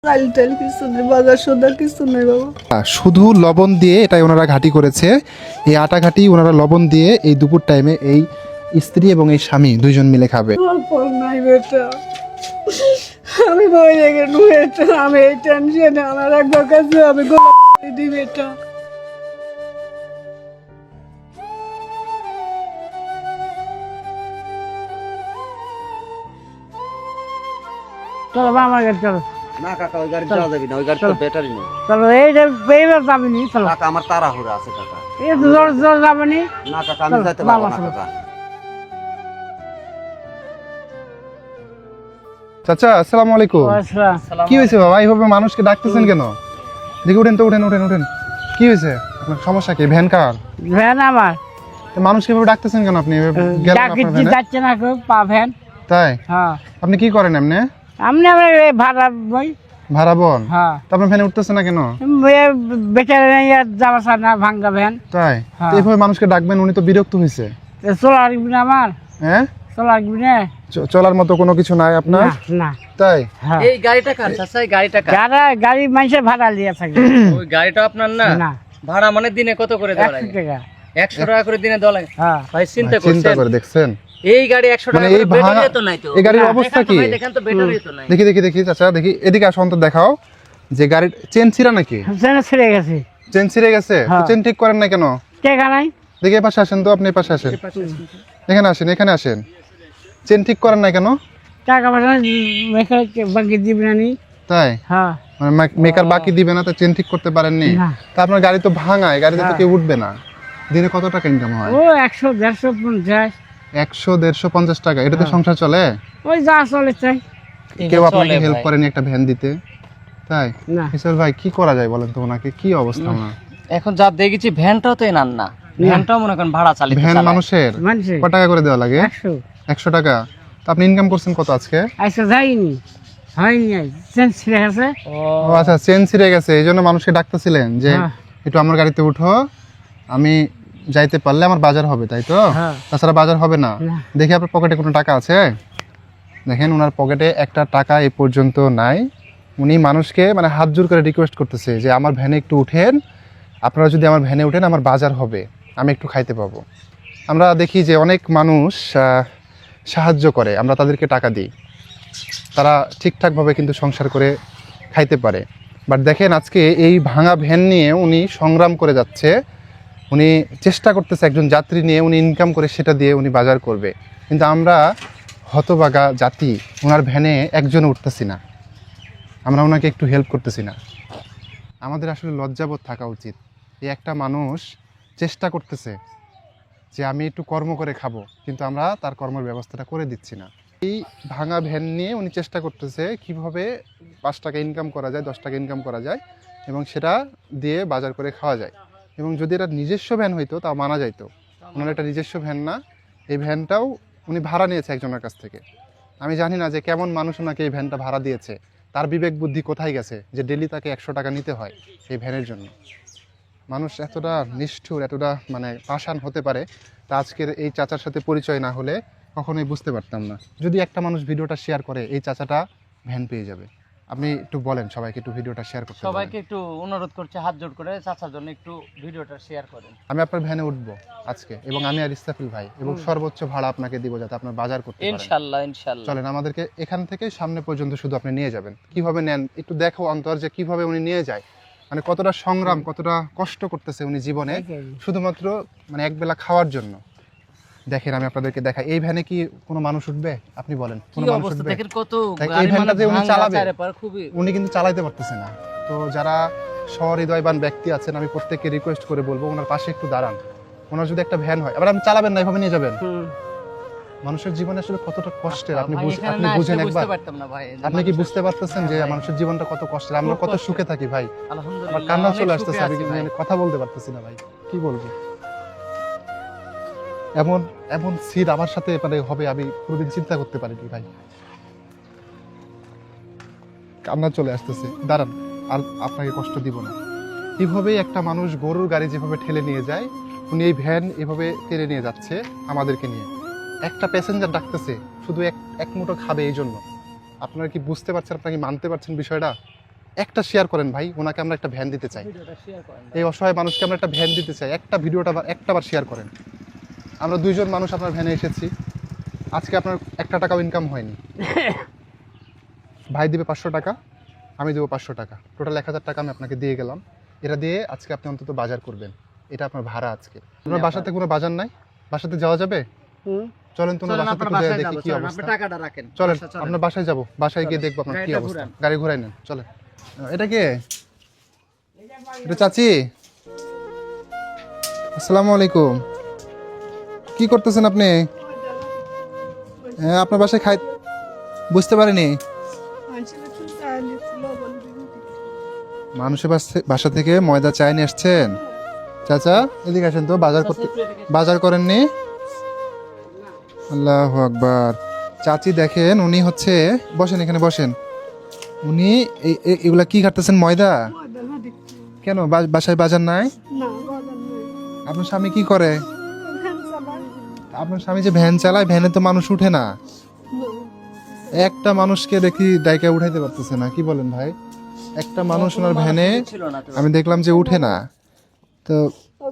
চাল টাল কিছু নেই, বাজার সদার কিছু নেই বাবা। শুধু লবণ দিয়ে এটাই ওনারা ঘাটি করেছে। এই আটা ঘাটি ওনারা লবণ দিয়ে এই দুপুর টাইমে এই স্ত্রী এবং এই স্বামী দুইজন মিলে খাবে। আমার ফল নাই বেটা, আমি বই রেখে বেটা, আমি এই টেনশনে আমার একবার কাছে আমি গোলা দিই বেটা। চলো আমার গাড়ি চলো। না কাকা ওই গাড়ি যাওয়া যাবে না, ওই গাড়ি তো ব্যাটারি নেই চলো এইবার যাবে নি। চলো কাকা, আমার তাড়াহুড়া আছে কাকা। এই জোর জোর যাবে নি। না কাকা আমি যাইতে পারবো না কাকা। চাচা আসসালামু আলাইকুম। আসসালাম। কি হয়েছে বাবা, এইভাবে মানুষকে ডাকতেছেন কেন? দেখি উঠেন তো, উঠেন উঠেন উঠেন। কি হয়েছে আপনার, সমস্যা কি? ভ্যান কার? ভ্যান আমার। তো মানুষকে এভাবে ডাকতেছেন কেন আপনি? গেলেন আপনার ভ্যানে? যাচ্ছে না কেউ পা ভ্যান। তাই? হ্যাঁ আপনি কি করেন এমনি? আমি আমার ভাড়া বই। ভাড়া বোন? হ্যাঁ তো আপনার ভ্যানে উঠতেছে না কেন? বেচারা যাওয়া চায় না, ভাঙ্গা ভ্যান। তাই? হ্যাঁ। তো এইভাবে মানুষকে ডাকবেন, উনি তো বিরক্ত হয়েছে। চলো আসবি না আমার, হ্যাঁ, চলো আসবি না। চলার মতো কোনো কিছু নাই আপনার? না তাই? হ্যাঁ। এই গাড়িটা কার চাচা? এই গাড়িটা কার? গাড়ি মানুষের ভাড়া লিয়ে থাকে। ওই গাড়িটা আপনার না? না ভাড়া মানে দিনে কত করে দেওয়া 100 লাগে? টাকা। 100 টাকা করে দিনে দেওয়া লাগে। হ্যাঁ ভাই চিন্তা চিন্তা করছেন, করে দেখছেন? এই গাড়ি 100 টাকা মানে করে এই ব্যাটারি ভাড়া- তো নাই তো। এই গাড়ির না, অবস্থা দেখেন তো কি? ভাই, দেখেন তো ব্যাটারি তো নাই। দেখি দেখি দেখি চাচা, দেখি এদিকে আসো, অন্তত দেখাও যে গাড়ির চেন ছিঁড়া নাকি? ট্রেনে ছিঁড়ে গেছে। চেন ছিঁড়ে গেছে? তো হ্যাঁ। চেন ঠিক করেন না কেন? টাকা নাই। দেখি এপাশে আসেন তো, আপনি এপাশে আসেন, এখানে আসেন, এখানে আসেন। চেন ঠিক করেন না কেন? টাকা পয়সা মেখে বাকি দিবি না নি। তাই? হ্যাঁ মানে মেকার বাকি দিবে না, তো চেন ঠিক করতে পারেননি? না। তা আপনার গাড়ি তো ভাঙায়, গাড়িতে তো হ্যাঁ। কেউ উঠবে না। দিনে কত টাকা ইনকাম হয়? ও 100 150 50। 100 150 50 টাকা, এটাতে হ্যাঁ। সংসার চলে? ওই যা চলে চাই। কেউ চলে আপনাকে হেল্প ভাই। করেনি একটা ভ্যান দিতে? তাই? না ইসল ভাই কি করা যায় বলেন তো, ওনাকে কি অবস্থা ওনার? এখন যা দেখেছি ভ্যানটাও তো এনার না, ভ্যানটাও মনে করেন ভাড়া চালিত ভ্যান চালায়। মানুষের মানুষের কত টাকা করে দেওয়া লাগে? 100 100 টাকা। তো আপনি ইনকাম করছেন কত আজকে? আইসা যাইনি, হয়নি, চেঞ্জ ছিঁড়ে গেছে। ও আচ্ছা, চেন ছিঁড়ে গেছে, এই জন্য মানুষকে ডাকতেছিলেন যে হ্যাঁ। একটু আমার গাড়িতে উঠো, আমি যাইতে পারলে আমার বাজার হবে, তাই তো? হ্যাঁ। তাছাড়া বাজার হবে না। না। দেখি আপনার পকেটে কোনো টাকা আছে? দেখেন ওনার পকেটে একটা টাকা এ পর্যন্ত নাই। উনি মানুষকে মানে হাত জোর করে রিকোয়েস্ট করতেছে যে আমার ভ্যানে একটু উঠেন, আপনারা যদি আমার ভ্যানে উঠেন আমার বাজার হবে, আমি একটু খাইতে পাবো। আমরা দেখি যে অনেক মানুষ সাহায্য করে, আমরা তাদেরকে টাকা দিই, তারা ঠিকঠাকভাবে কিন্তু সংসার করে খাইতে পারে। বাট দেখেন আজকে এই ভাঙা ভ্যান নিয়ে উনি সংগ্রাম করে যাচ্ছে, উনি চেষ্টা করতেছে একজন যাত্রী নিয়ে উনি ইনকাম করে সেটা দিয়ে উনি বাজার করবে। কিন্তু আমরা হতভাগা জাতি, ওনার ভ্যানে একজনও উঠতেছি না, আমরা ওনাকে একটু হেল্প করতেছি না। আমাদের আসলে লজ্জাবোধ থাকা উচিত। এই একটা মানুষ চেষ্টা করতেছে যে আমি একটু কর্ম করে খাবো, কিন্তু আমরা তার কর্মের ব্যবস্থাটা করে দিচ্ছি না। এই ভাঙা ভ্যান নিয়ে উনি চেষ্টা করতেছে কিভাবে 5 টাকা ইনকাম করা যায়, 10 টাকা ইনকাম করা যায় এবং সেটা দিয়ে বাজার করে খাওয়া যায়। এবং যদি এটা নিজস্ব ভ্যান হইতো তাও মানা যাইতো, ওনার একটা নিজস্ব ভ্যান না, এই ভ্যানটাও উনি ভাড়া নিয়েছে একজনের কাছ থেকে। আমি জানি না যে কেমন মানুষ ওনাকে এই ভ্যানটা ভাড়া দিয়েছে, তার বিবেক বুদ্ধি কোথায় গেছে যে ডেলি তাকে 100 টাকা নিতে হয় এই ভ্যানের জন্য। মানুষ এতটা নিষ্ঠুর, এতটা মানে পাষাণ হতে পারে, তা আজকের এই চাচার সাথে পরিচয় না হলে কখনোই বুঝতে পারতাম না। যদি একটা মানুষ ভিডিওটা শেয়ার করে, এই চাচাটা ভ্যান পেয়ে যাবে। আপনি একটু বলেন সবাইকে একটু ভিডিওটা শেয়ার করতে বলেন। সবাইকে একটু অনুরোধ করছে হাত জোড় করে চাচার জন্য একটু ভিডিওটা শেয়ার করেন। আমি আপনার ভ্যানে উঠবো আজকে, এবং আমি আর ইস্তাফিল ভাই, এবং সর্বোচ্চ ভাড়া আপনাকে দিব যাতে আপনার বাজার করতে পারেন। ইনশাআল্লাহ ইনশাআল্লাহ। চলেন আমাদেরকে এখান থেকে সামনে পর্যন্ত শুধু আপনি নিয়ে যাবেন, কিভাবে নেন একটু দেখো অন্তর, যে কিভাবে উনি নিয়ে যায়, মানে কতটা সংগ্রাম, কতটা কষ্ট করতেছে উনি জীবনে শুধুমাত্র মানে একবেলা খাওয়ার জন্য। দেখেন আমি আপনাদেরকে দেখাই, এই ভ্যানে কি কোনো মানুষ উঠবে? আপনি বলেন কি কোনো মানুষ অবস্থা উঠবে? দেখেন, কত এই গাড়ি ভ্যানটা মানে যে উনি ভাঙা চালাবে, চারপার খুবই। উনি কিন্তু চালাইতে পারতেছে না। তো যারা সহৃদয়বান ব্যক্তি আছেন, আমি প্রত্যেককে রিকোয়েস্ট করে বলবো ওনার পাশে একটু দাঁড়ান। ওনার যদি একটা ভ্যান হয়, আবার আপনি চালাবেন না, এভাবে নিয়ে যাবেন। মানুষের জীবনে আসলে কতটা কষ্টের আপনি ভাই, এখানে আপনি না বুঝেন আসলে একবার? বুঝতে পারতাম না ভাই। আপনি কি বুঝতে পারতেছেন যে হ্যাঁ ভাই। মানুষের জীবনটা কত কষ্টের? আমরা খুব কত কষ্টের। সুখে থাকি ভাই, আলহামদুলিল্লাহ আমার কান্না অনেক চলে সুখে আসতেছে, আমি আছি কিন্তু ভাই। মানে কথা বলতে পারতেছি না ভাই, কি বলবো। এমন এমন সিট আমার সাথে মানে হবে আমি কোনোদিন চিন্তা করতে পারিনি ভাই, কান্না চলে আসতেছে। দাঁড়ান, আর আপনাকে কষ্ট দিব না। এইভাবেই একটা মানুষ গরুর গাড়ি যেভাবে ঠেলে নিয়ে যায়, উনি এই ভ্যান এভাবে টেনে নিয়ে যাচ্ছে আমাদেরকে নিয়ে। একটা প্যাসেঞ্জার ডাকতেছে শুধু এক মুঠো খাবে এই জন্য। আপনারা কি বুঝতে পারছেন, আপনারা কি মানতে পারছেন বিষয়টা? একটা শেয়ার করেন ভাই, ওনাকে আমরা একটা ভ্যান দিতে চাই। এই অসহায় মানুষকে আমরা একটা ভ্যান দিতে চাই, একটা ভিডিওটা একটাবার শেয়ার করেন। আমরা 2 জন মানুষ আপনার ভ্যানে এসেছি, আজকে আপনার একটা টাকাও ইনকাম হয়নি। ভাই দিবে 500 টাকা, আমি দেবো 500 টাকা, টোটাল 1000 টাকা আমি আপনাকে দিয়ে গেলাম। এটা দিয়ে আজকে আপনি অন্তত বাজার করবেন, এটা আপনার ভাড়া আজকে। আপনার বাসাতে কোনো বাজার নাই? বাসাতে যাওয়া যাবে? চলেন তো বাসাতে দেখি কি অবস্থা। টাকাটা রাখেন। চলেন আপনার বাসায় যাব, বাসায় গিয়ে দেখবো আপনার কি অবস্থা। গাড়ি ঘুরাই নেন, চলেন। এটা কে? এটা চাচি। আসসালামু আলাইকুম। কি করতেছেন আপনি? হ্যাঁ, আপনার বাসায় খাই বুঝতে পারিনি। মানুষের বাসা থেকে ময়দা চায় নিয়ে আসছেন? চাচা এদিকে আসেন তো, বাজার করেননি? আল্লাহু আকবার। চাচি দেখেন, উনি হচ্ছে, বসেন এখানে বসেন। উনি এগুলা কি খাটতেছেন? ময়দা? কেন বাসায় বাজার নাই? আপনার স্বামী কি করে? আপনার স্বামী যে ভ্যান চালায়, ভ্যানে তো মানুষ উঠে না। একটা মানুষকে দেখি ডাইকা উঠাইতে পারতেছে না, কি বলেন ভাই? একটা মানুষ ওনার ভ্যানে আমি দেখলাম যে উঠে না। তো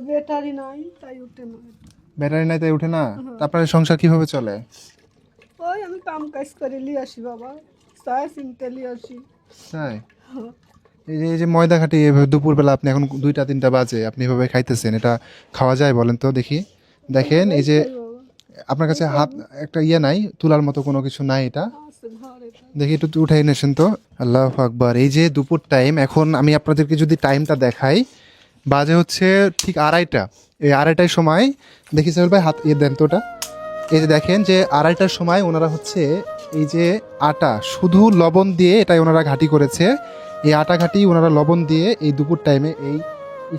ব্যাটারি নাই তাই উঠে না। ব্যাটারি নাই তাই উঠে না? আপনার সংসার কিভাবে চলে? ওই আমি কাম কাজ করে লিয়ে আসি বাবা, চাই চিনতে লিয়ে আসি। তাই? এই যে ময়দা খাটি এভাবে দুপুরবেলা আপনি এখন 2টা-3টা বাজে আপনি এভাবে খাইতেছেন, এটা খাওয়া যায় বলেন তো দেখি? দেখেন এই যে আপনার কাছে হাত একটা নাই, তুলার মতো কোনো কিছু নাই, এটা দেখি একটু উঠাই নেছেন তো। আল্লাহু আকবার। এই যে দুপুর টাইম, এখন আমি আপনাদেরকে যদি টাইমটা দেখাই, বাজে হচ্ছে ঠিক 2:30। এই 2:30টার সময় দেখি সাহেব ভাই হাত দেন তো ওটা। এই যে দেখেন যে 2:30টার সময় ওনারা হচ্ছে এই যে আটা শুধু লবণ দিয়ে এটাই ওনারা ঘাটি করেছে। এই আটা ঘাটি ওনারা লবণ দিয়ে এই দুপুর টাইমে এই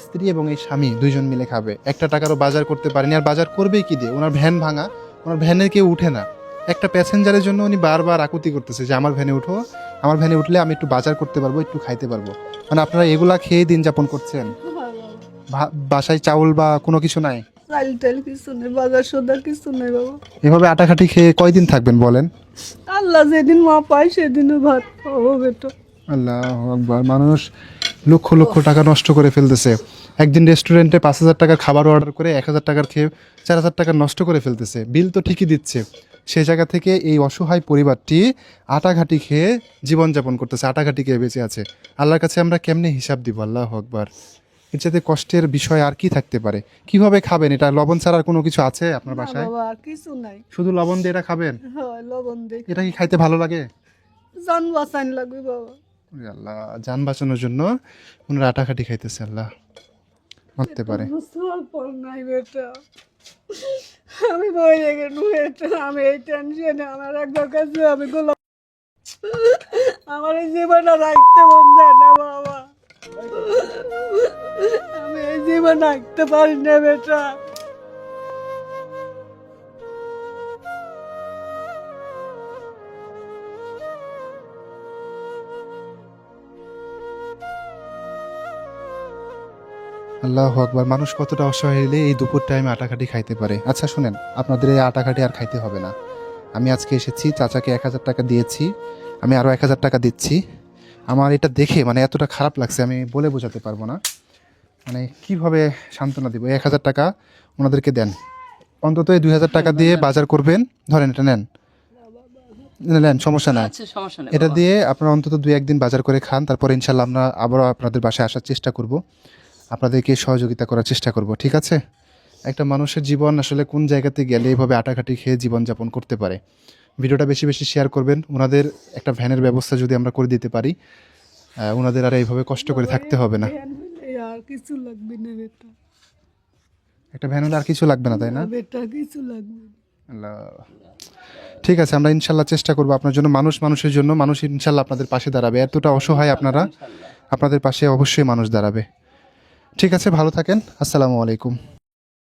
স্ত্রী এবং এই স্বামী 2 জন মিলে খাবে। একটা টাকারও বাজার করতে পারেনি, আর বাজার করবেই কি দিয়ে? ওনার ভ্যান ভাঙা, ওনার ভ্যানে কেউ উঠে না। একটা প্যাসেঞ্জারের জন্য উনি বারবার আকুতি করতেছে যে আমার ভ্যানে উঠো, আমার ভ্যানে উঠলে আমি একটু বাজার করতে পারবো, একটু খাইতে পারবো। মানে আপনারা এগুলা খেয়ে দিন যাপন করছেন? বাসায় চাউল বা কোনো কিছু নাই? চাল টাল কিছু নেই, বাজার সদা কিছু নেই বাবা। এভাবে আটা খাটি খেয়ে কয়দিন থাকবেন বলেন? আল্লাহ যেদিন মা পায় সেদিনও ভাত খাবো বেটা। আল্লাহু আকবার। মানুষ লক্ষ লক্ষ টাকা নষ্ট করে ফেলতেছে। একদিন রেস্টুরেন্টে 5,000 টাকার খাবার অর্ডার করে 1,000 টাকার খেয়ে 4,000 টাকা নষ্ট করে ফেলতেছে। বিল তো ঠিকই দিচ্ছে, সেই জায়গা থেকে এই অসহায় পরিবারটি আটা ঘাটি খেয়ে জীবনযাপন করতেছে, আটা ঘাটি খেয়ে বেঁচে আছে। আল্লাহর কাছে আমরা কেমনে হিসাব দিব? আল্লাহু আকবার। এর সাথে কষ্টের বিষয় আর কি থাকতে পারে? কিভাবে খাবেন এটা? লবণ ছাড়া আর কোনো কিছু আছে আপনার বাসায়? বাবা আর কিছু নাই, শুধু লবণ দিয়ে এটা খাবেন? হয় লবণ দেখ। এটা কি খাইতে ভালো লাগে? জান বাঁচান লাগবে বাবা। ওরে আল্লাহ, যান বাঁচানোর জন্য ওনারা আটা খাটি খাইতেছে। আল্লাহ মারতে পারে। বুঝতে পর নাই বেটা, আমি বই রেখে বেটা, আমি এই টেনশনে আমার একবার কাছে আমি গোলাপ, আমার এই জীবনটা রাখতে মন যায় না বাবা, আমি এই জীবন রাখতে পারি না বেটা। আল্লাহু আকবার। মানুষ কতটা অসহায় হলে এই দুপুর টাইমে আটা খাটি খাইতে পারে। আচ্ছা শুনেন, আপনাদের এই আটা খাটি আর খাইতে হবে না। আমি আজকে এসেছি, চাচাকে 1000 টাকা দিয়েছি, আমি আরও 1000 টাকা দিচ্ছি। আমার এটা দেখে মানে এতটা খারাপ লাগছে, আমি বলে বোঝাতে পারবো না। মানে কিভাবে সান্ত্বনা দিব? 1000 টাকা ওনাদেরকে দেন, অন্তত এই 2000 টাকা দিয়ে বাজার করবেন। ধরেন এটা নেন, নেন, সমস্যা নাই। এটা দিয়ে আপনারা অন্তত 2-1 দিন বাজার করে খান, তারপর ইনশাল্লাহ আমরা আবারও আপনাদের বাসায় আসার চেষ্টা করব, আপনাদেরকে সহযোগিতা করার চেষ্টা করব, ঠিক আছে? একটা মানুষের জীবন আসলে কোন জায়গাতে গেলে এইভাবে আটাঘাটি খেয়ে জীবনযাপন করতে পারে। ভিডিওটা বেশি বেশি শেয়ার করবেন। ওনাদের একটা ভ্যানের ব্যবস্থা যদি আমরা করে দিতে পারি, ওনাদের আর এইভাবে কষ্ট করে থাকতে হবে না। আর কিছু লাগবে না বেটা, একটা ভ্যান হলে আর কিছু লাগবে না, তাই না? বেটা কিছু লাগবে না। আল্লাহ, ঠিক আছে, আমরা ইনশাল্লাহ চেষ্টা করবো আপনার জন্য। মানুষের জন্য মানুষ ইনশাল্লাহ আপনাদের পাশে দাঁড়াবে। এতটা অসহায় আপনারা, আপনাদের পাশে অবশ্যই মানুষ দাঁড়াবে। ঠিক আছে, ভালো থাকেন। আসসালামু আলাইকুম।